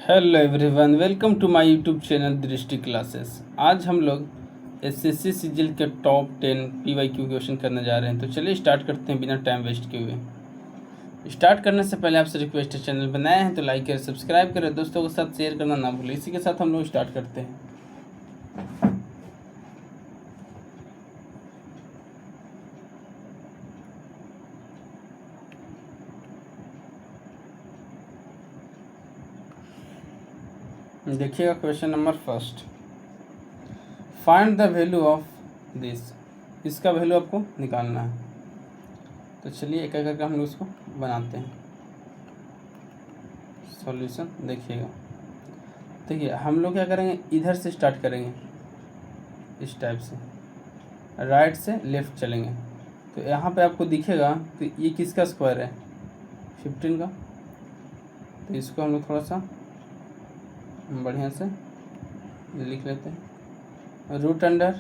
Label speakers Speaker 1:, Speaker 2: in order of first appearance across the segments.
Speaker 1: Hello everyone, welcome to my YouTube channel Drishti classes. आज हम लोग एसएससी सिजिल के टॉप 10 पीवाईक्यू क्वेश्चन करने जा रहे हैं। तो चलिए स्टार्ट करते हैं बिना टाइम वेस्ट किए हुए। स्टार्ट करने से पहले आपसे रिक्वेस्ट है, चैनल बनाए हैं तो लाइक करें, सब्सक्राइब करें, दोस्तों के साथ शेयर करना ना भूलें। इसी के साथ हम लोग स्टार्ट करते हैं। देखिएगा question number first, find the value of this. इसका वैल्यू आपको निकालना है। तो चलिए एक एक करके हम लोग इसको बनाते हैं सॉल्यूशन। देखिए हम लोग क्या करेंगे, इधर से स्टार्ट करेंगे, इस टाइप से राइट से लेफ़्ट चलेंगे। तो यहाँ पे आपको दिखेगा कि ये किसका स्क्वायर है, 15 का। तो इसको हम लोग थोड़ा सा बढ़िया से लिख लेते हैं। Root under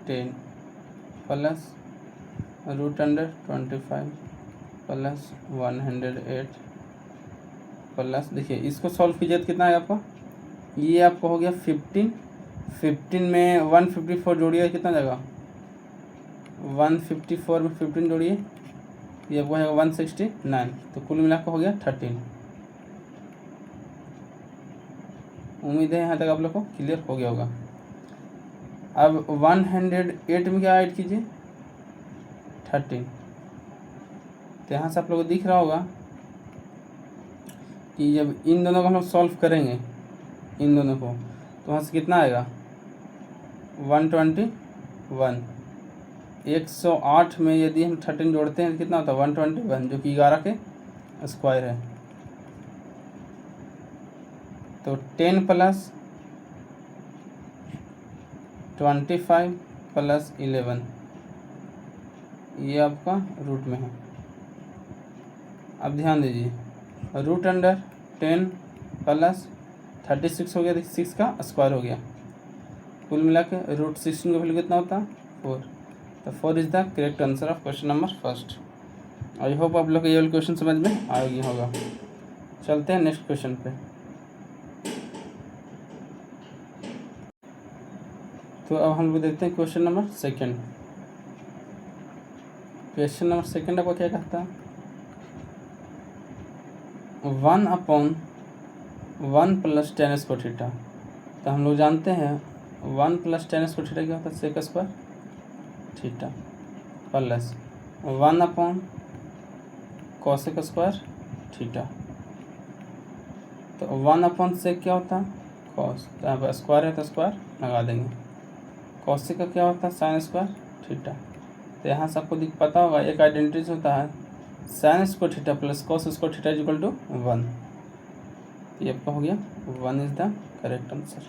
Speaker 1: 10 plus root under 25 plus 108 plus, देखिए इसको सॉल्व कीजिए तो कितना है आपका, ये आपको हो गया 15 में 154 जोड़िए कितना जाएगा, 154 में 15 जोड़िए, ये आपको है 169। तो कुल मिला के हो गया 13। उम्मीद है यहाँ तक आप लोग को क्लियर हो गया होगा। अब 108 में क्या ऐड कीजिए, 13। तो यहाँ से आप लोग को दिख रहा होगा कि जब इन दोनों को हम लोग सॉल्व करेंगे, इन दोनों को, तो वहाँ से कितना आएगा 121। 108 में यदि हम 13 जोड़ते हैं तो कितना होता है 121, जो कि 11 के स्क्वायर है। तो 10 प्लस 25 प्लस 11, ये आपका रूट में है। अब ध्यान दीजिए, रूट अंडर 10 प्लस 36 हो गया, 6 का स्क्वायर हो गया। कुल मिला के रूट 16 का वैल्यू कितना होता है 4। तो 4 is the correct answer of question number first. I hope आप लोग को ये वाला क्वेश्चन समझ में आ गया होगा। चलते हैं नेक्स्ट क्वेश्चन पे। तो अब हम लोग देखते हैं question number second. Question number second आपको क्या कहता है, 1/1 प्लस टेन स्क्वायर थीटा। तो हम लोग जानते हैं 1 प्लस टेन स्क्वायर थीटा क्या होता है, sec square theta plus 1 cosec square theta. तो 1 सेक क्या होता है, कॉस। तो यहाँ पर स्क्वायर है तो स्क्वायर लगा देंगे। कॉसेक का क्या होता है, साइन स्क्वायर थीटा। तो यहाँ से आपको पता होगा एक आइडेंटिटी होता है, sine square theta plus cos square theta is equal to 1। ये आपका हो गया 1 इज द करेक्ट आंसर।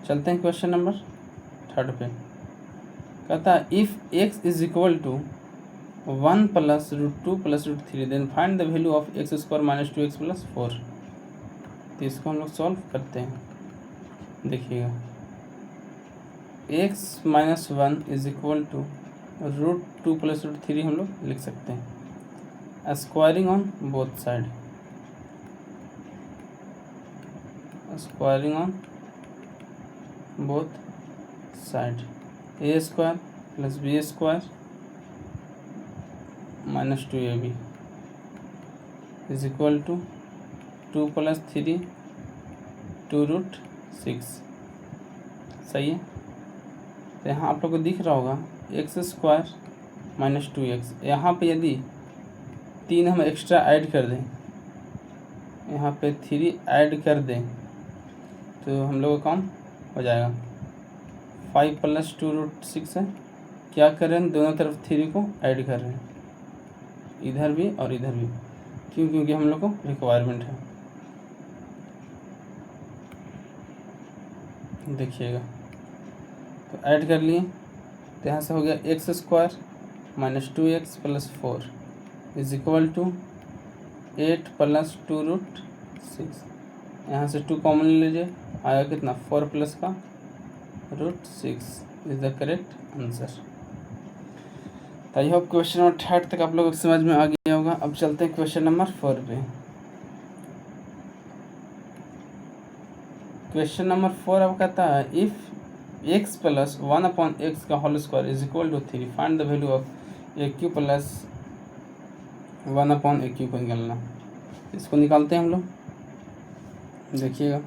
Speaker 1: चलते हैं क्वेश्चन नंबर थर्ड पे। कहता है if x is equal to 1 plus √2 plus √3 then find the value of x square minus 2x plus 4। तो इसको हम लोग सॉल्व करते हैं। देखिएगा x minus 1 is equal to √2 plus √3 हम लोग लिख सकते हैं, squaring on both side, squaring on both side, a square plus b square minus 2ab is equal to 2 plus 3 2√6। सही है। तो यहाँ आप लोग को दिख रहा होगा एक्स स्क्वायर माइनस 2x। यहाँ पे यदि 3 हम एक्स्ट्रा ऐड कर दें, यहाँ पे 3 ऐड कर दें तो हम लोग का काम हो जाएगा। 5 प्लस 2√6 है, क्या कर रहे हैं, दोनों तरफ 3 को ऐड कर रहे हैं, इधर भी और इधर भी। क्यों, क्योंकि हम लोग को रिक्वायरमेंट है। देखिएगा तो ऐड कर लिए, तो यहाँ से हो गया x square minus 2x plus 4 is equal to 8 plus 2√6। यहाँ से 2 कॉमन ले लीजिए, आया कितना 4 प्लस का √6 इज द करेक्ट आंसर। तो आई होप क्वेश्चन नंबर 3 तक आप लोगों को समझ में आ गया होगा। अब चलते हैं क्वेश्चन नंबर 4 पे। क्वेश्चन नंबर 4 अब कहता है इफ x प्लस 1/x का whole square is equal to 3 find the value of a cube plus 1/a cube को निकालना। इसको निकालते हैं हम लोग, देखिएगा।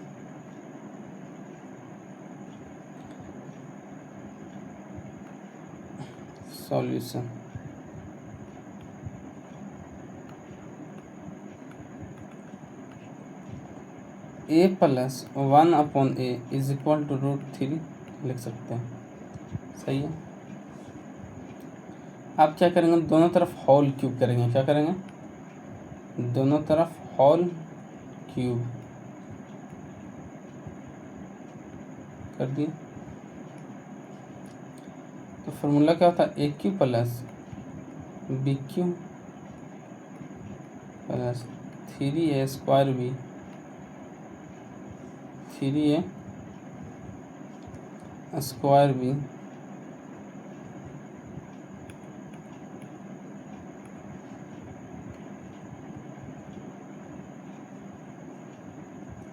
Speaker 1: Solution a plus 1/a is equal to √3 लिख सकते हैं, सही है। आप क्या करेंगे, दोनों तरफ होल क्यूब करेंगे। क्या करेंगे, दोनों तरफ होल क्यूब कर दिए। तो फॉर्मूला क्या होता है, a cube plus b cube plus 3a square b 3a square b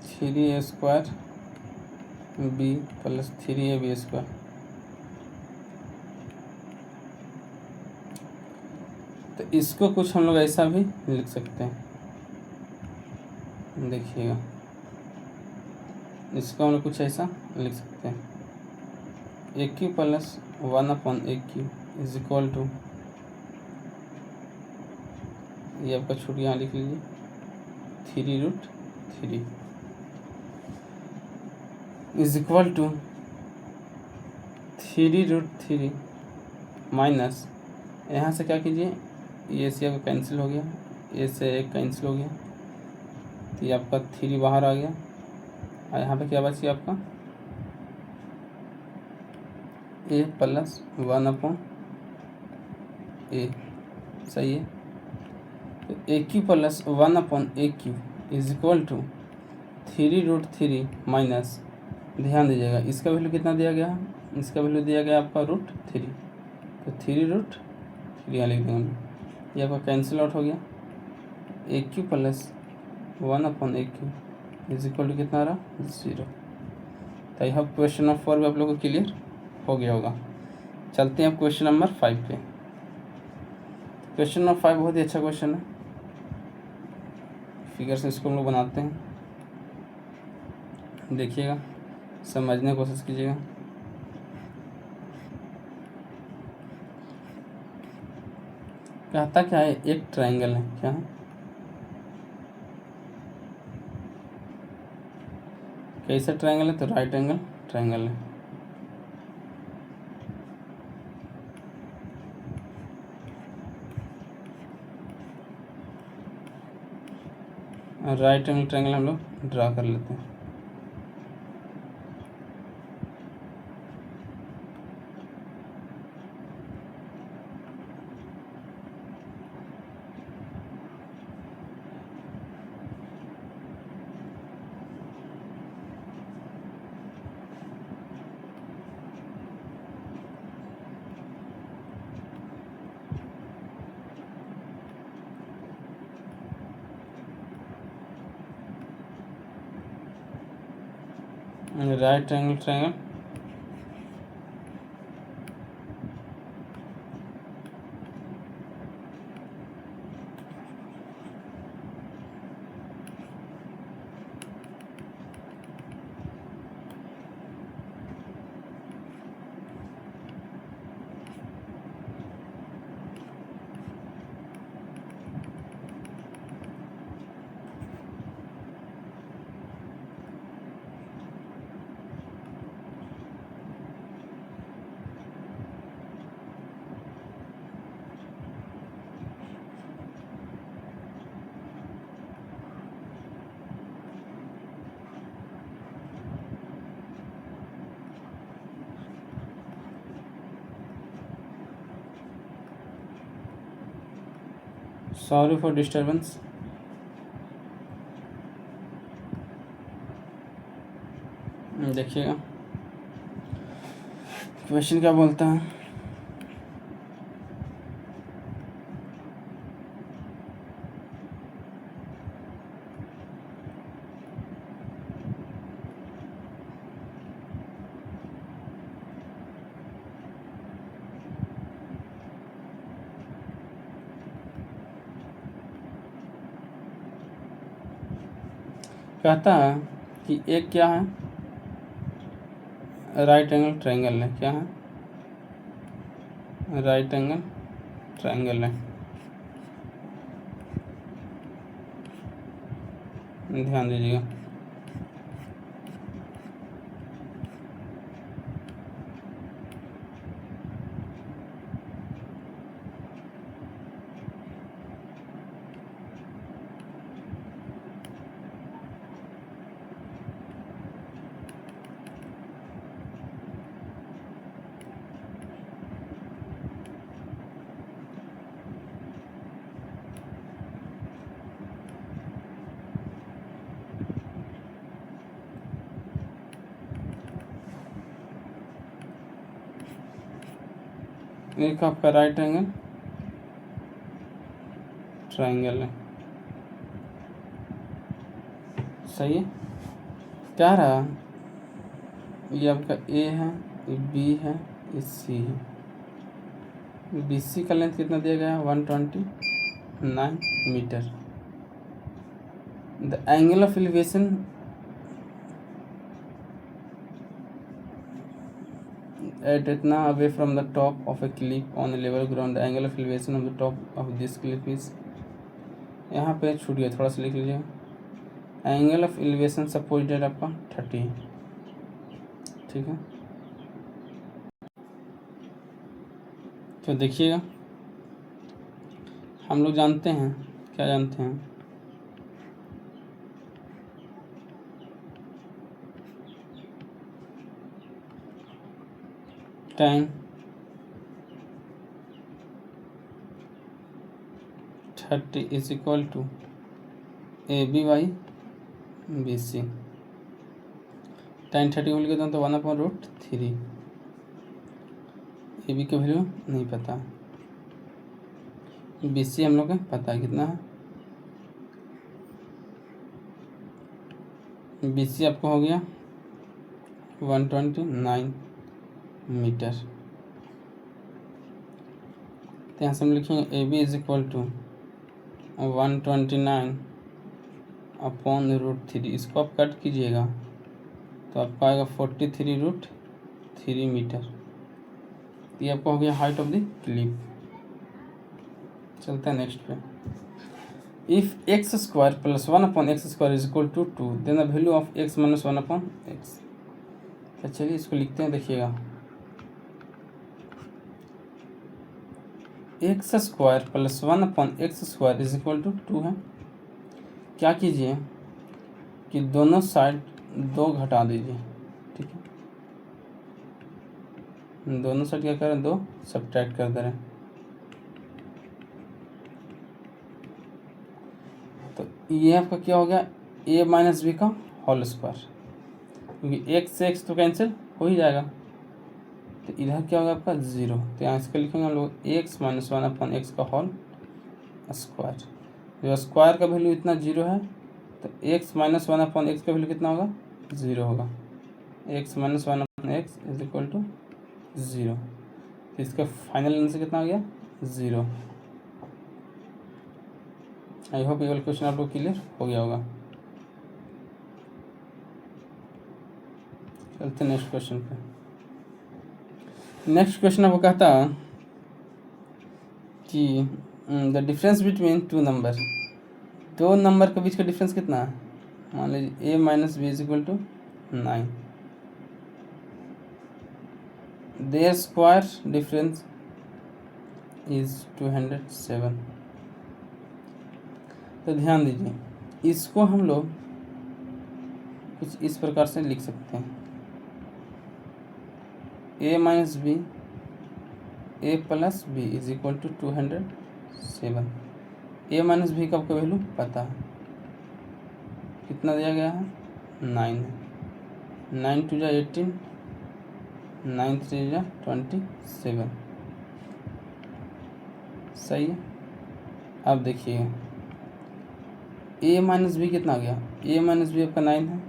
Speaker 1: three a square b plus 3ab square. तो इसको कुछ हम लोग ऐसा भी लिख सकते हैं, देखिएगा। इसको हम लोग कुछ ऐसा लिख सकते हैं, a cube plus 1/a cube is equal to, ये आपका छूट यहाँ लिख लीजिए, 3√3 इज इक्वल टू 3√3 माइनस, यहाँ से क्या कीजिए, ये से आपका कैंसिल हो गया, ए से एक कैंसिल हो गया, तो ये आपका 3 बाहर आ गया। और यहाँ पे क्या बची आपका, a प्लस 1/a, सही है। तो a cube plus 1/a cube is equal to 3√3 minus, ध्यान दीजिएगा इसका वैल्यू कितना दिया गया, इसका वैल्यू दिया गया आपका √3, तो 3√3 यहाँ लिख देंगे, ये आपका कैंसिल आउट हो गया। A cube plus 1/a cube is equal to कितना आ रहा, 0। तो आई होप क्वेश्चन नंबर 4 भी आप लोगों को क्लियर हो गया होगा। चलते हैं अब क्वेश्चन नंबर 5 पे। क्वेश्चन नंबर 5 बहुत ही अच्छा क्वेश्चन है, फिगर से इसको हम लोग बनाते हैं, देखिएगा, समझने की कोशिश कीजिएगा। कहता क्या है, एक ट्रायंगल है, क्या है, कैसा ट्रायंगल है, तो राइट एंगल ट्रायंगल है। राइट एंगल ट्रायंगल हम लोग ड्रा कर लेते हैं। Right angle triangle sorry for disturbance. देखिएगा क्वेश्चन क्या बोलता है, कहता है कि एक क्या है, राइट एंगल ट्रायंगल है। क्या है? राइट एंगल ट्रायंगल है। ध्यान दीजिएगा। एक आपका राइट एंगल ट्रायंगल है। सही है। क्या रहा? ये आपका ए है, ये बी है, ये सी है। बी सी का लेंथ कितना दिया गया है? 129 metre. The angle of elevation at इतना away from the top of a cliff on a level ground, the angle of elevation of the top of this cliff is, यहाँ पे छूट गया, थोड़ा सा लिख लीजिए। Angle of elevation suppose date आपका 30 है। ठीक है, तो देखिएगा, हम लोग जानते हैं, क्या जानते हैं, tan 30 is equal to AB by BC। tan 30 को लिख देता हूँ तो 1/√3। AB की वैल्यू नहीं पता, BC हम लोग को पता है कितना है। BC आपको हो गया 129 मीटर। तो यहाँ से हम लिखेंगे AB इज इक्वल टू 129/√3। इसको आप कट कीजिएगा तो आपका आएगा 43√3 मीटर। ये आपको हो गया हाइट ऑफ द क्लिफ। चलते हैं नेक्स्ट पे। इफ x² + 1/x² is equal to 2 then the value of x - 1/x। तो चलिए इसको लिखते हैं, देखिएगा। x² + 1/x² is equal to 2 है। क्या कीजिए कि दोनों साइड 2 घटा दीजिए। ठीक है, दोनों साइड क्या करें? 2 सब्ट्रैक्ट कर दे रहे हैं। तो ये आपका क्या हो गया? a - b का होल स्क्वायर, क्योंकि x से x तो कैंसिल हो ही जाएगा। तो इधर क्या होगा आपका 0। तो यहाँ इसको लिखेंगे हम लोग x - 1/x का होल स्क्वायर। जो स्क्वायर का वैल्यू इतना 0 है तो x - 1/x का वैल्यू कितना होगा? 0 होगा। x - 1/x is equal to 0। तो इसका फाइनल आंसर कितना हो गया? 0। आई होप ये वाला क्वेश्चन आप लोग क्लियर हो गया होगा। चलते नेक्स्ट क्वेश्चन पे। नेक्स्ट क्वेश्चन आपको कहता कि the difference between 2 number, 2 number के बीच का डिफरेंस कितना है? मान लीजिए a - b is equal to 9। Their square difference is 207। तो ध्यान दीजिए, इसको हम लोग कुछ इस प्रकार से लिख सकते हैं, a - b a + b is equal to 207। a - b का आपको वैल्यू पता है, कितना दिया गया है? 9 है। 9 × 2 = 18, 9 × 3 = 27। सही है। अब देखिए a - b कितना आ गया? a - b आपका 9 है,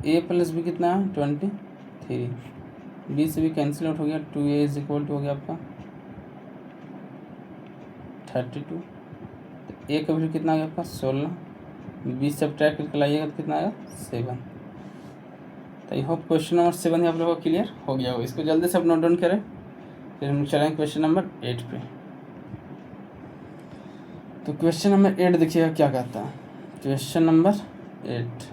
Speaker 1: a + b कितना है? 23। b से भी कैंसिल आउट हो गया, 2a इज इक्वल टू हो गया आपका 32। तो a का वैल्यू कितना आ गया आपका? 16। 20 सब्ट्रैक्ट करके लाइएगा तो कितना आएगा 7। तो आई होप क्वेश्चन नंबर 7 ही आप लोगों को क्लियर हो गया होगा। इसको जल्दी से आप नोट डाउन करें, फिर हम चलेंगे क्वेश्चन नंबर 8 पे। तो क्वेश्चन नंबर 8 देखिएगा क्या कहता है। क्वेश्चन नंबर 8,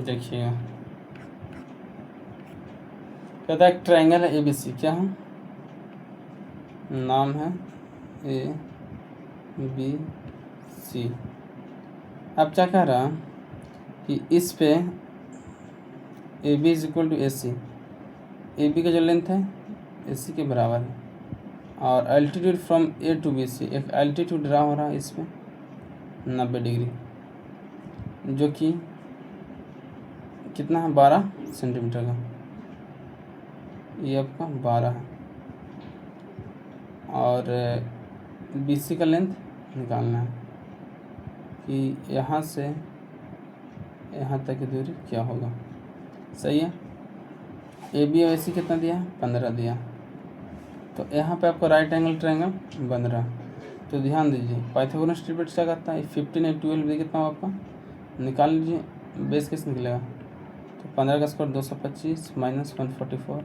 Speaker 1: देखिएगा कहता है एक ट्रायंगल है ABC, क्या है, नाम है ABC। अब क्या कह रहा कि इस पे AB is equal to AC, AB का जो लेंथ है AC के बराबर है, और altitude from A to BC, एक एल्टीट्यूड ड्रा हो रहा है इस पे 90 डिग्री, जो कि कितना है 12 सेंटीमीटर का, ये आपका 12 है, और BC का लेंथ निकालना है कि यहाँ से यहाँ तक की दूरी क्या होगा। सही है। AB और AC कितना दिया है 15 दिया, तो यहाँ पे आपको राइट एंगल ट्रायंगल बन रहा है। तो ध्यान दीजिए पाइथागोरस ट्रिपलेट क्या करता है, 15 और 12 कितना हो आपका निकाल लीजिए, बेस किस निकलेगा, तो 15 का स्क्वायर 225 माइनस 144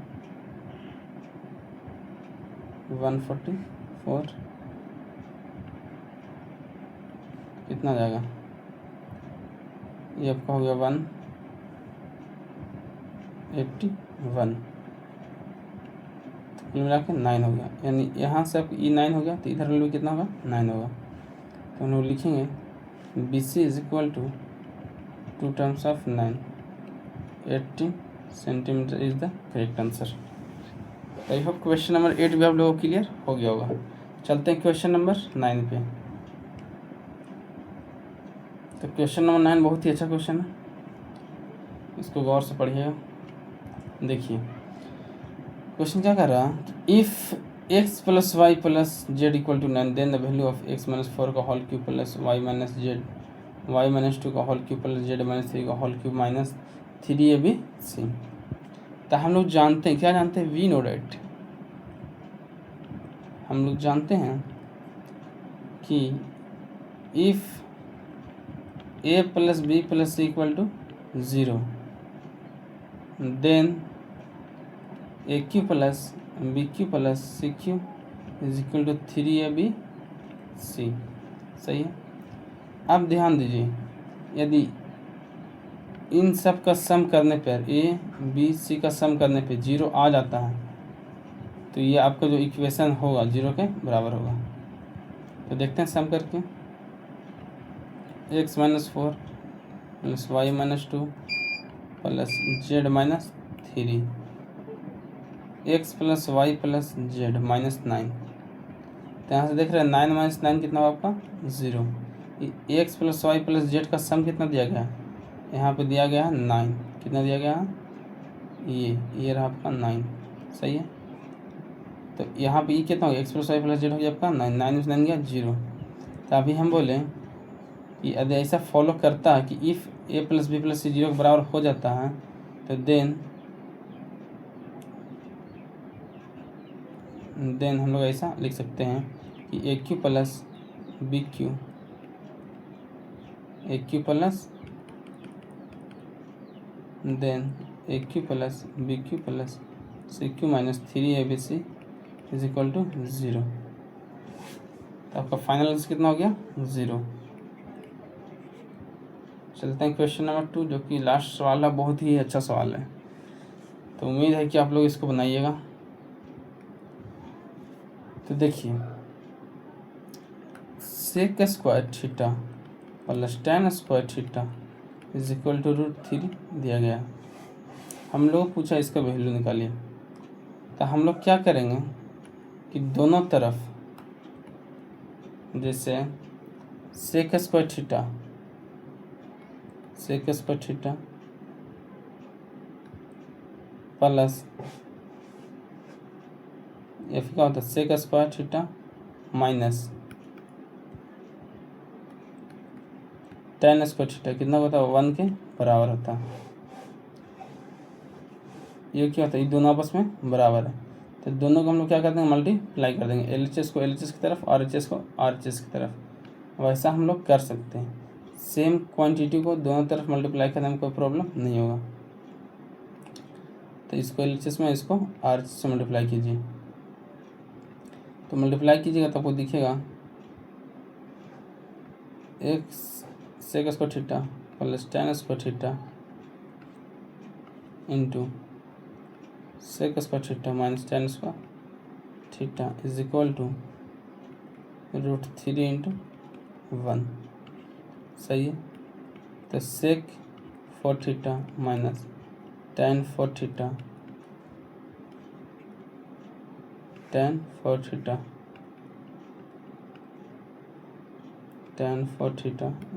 Speaker 1: कितना जाएगा, ये आपका हो गया 181, तो मिला के 9 हो गया, यानी यहाँ से आपको E 9 हो गया, तो इधर भी कितना होगा 9 होगा। तो हम लोग लिखेंगे BC is equal to 2 times of 9, 80 centimetre is the correct answer. तो आई होप क्वेश्चन नंबर 8 भी आप लोगों को क्लियर हो गया होगा। चलते हैं क्वेश्चन नंबर 9 पे। तो क्वेश्चन नंबर 9 बहुत ही अच्छा क्वेश्चन है, इसको गौर से पढ़िएगा। देखिए क्वेश्चन क्या कर रहा है, if x plus y plus z equal to 9 then the value of x minus 4 का whole cube plus y minus z y minus 2 का whole cube plus z minus 3 का होल क्यूब माइनस 3ABC। तो हम लोग जानते हैं, क्या जानते हैं, वी नो डैट, हम लोग जानते हैं कि if A plus B plus C equal to 0 then AQ plus BQ plus CQ is equal to 3ABC। सही है। अब ध्यान दीजिए, यदि इन सब का सम करने पर ABC का सम करने पर 0 आ जाता है, तो ये आपका जो इक्वेशन होगा 0 के बराबर होगा। तो देखते हैं सम करके, x minus 4 plus y minus 2 plus z minus 3, x plus y plus z minus 9। तो यहाँ से देख रहे हैं 9 माइनस 9 कितना होगा आपका 0। X plus y plus z का सम कितना दिया गया है, यहाँ पे दिया गया है 9, कितना दिया गया है, ये रहा आपका 9। सही है। तो यहाँ पे कितना होगा, x plus y plus z हो गया आपका 9, 9 में 9 गया 0। तो अभी हम बोले कि यदि ऐसा फॉलो करता है कि if A plus b plus C 0 के बराबर हो जाता है, तो देन हम लोग ऐसा लिख सकते हैं कि AQ plus BQ AQ plus then AQ plus BQ plus CQ minus 3ABC is equal to 0। तो आपका फाइनल आंसर कितना हो गया 0। चलते हैं क्वेश्चन नंबर 2, जो कि लास्ट सवाल है, बहुत ही अच्छा सवाल है। तो उम्मीद है कि आप लोग इसको बनाइएगा। तो देखिए sec square theta plus tan square theta is equal to √3 दिया गया। हम लोग पूछा इसका वैल्यू निकालिए। तो हम लोग क्या करेंगे कि दोनों तरफ जैसे सेक स्क्वायर थीटा प्लस या फिर क्या होता है sec square theta minus tan square theta कितना होता है 1 के बराबर होता है। ये क्या होता है, ये दोनों आपस में बराबर है, तो दोनों को हम लोग क्या कर देंगे, मल्टीप्लाई कर देंगे, LHS को LHS की तरफ, RHS को RHS की तरफ। वैसा हम लोग कर सकते हैं, सेम क्वांटिटी को दोनों तरफ मल्टीप्लाई करने में कोई प्रॉब्लम नहीं होगा। तो इसको LHS में, इसको RHS से मल्टीप्लाई कीजिए, तो मल्टीप्लाई कीजिएगा तो आपको दिखेगा एक sec square theta plus tan square theta into sec square theta minus tan square theta is equal to √3 into 1। सही है, तो sec four theta minus tan four theta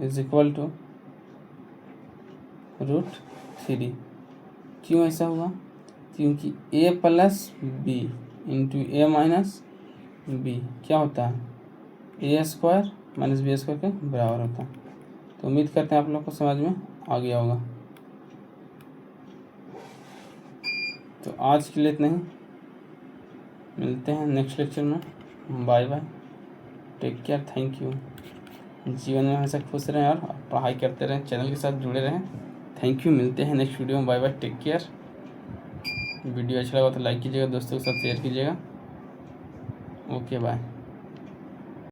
Speaker 1: is equal to √3। क्यों ऐसा हुआ, क्योंकि a plus b into a minus b क्या होता है, a square minus b square के बराबर होता है। तो उम्मीद करते हैं आप लोग को समझ में आ गया होगा। तो आज के लिए इतना ही, मिलते हैं नेक्स्ट लेक्चर में। Bye bye, take care, thank you. जीवन में हमेशा खुश रहें और पढ़ाई करते रहें, चैनल के साथ जुड़े रहें। थैंक यू, मिलते हैं नेक्स्ट वीडियो में। Bye bye, take care. Video अच्छा लगा तो लाइक कीजिएगा, दोस्तों के साथ शेयर कीजिएगा। Okay bye.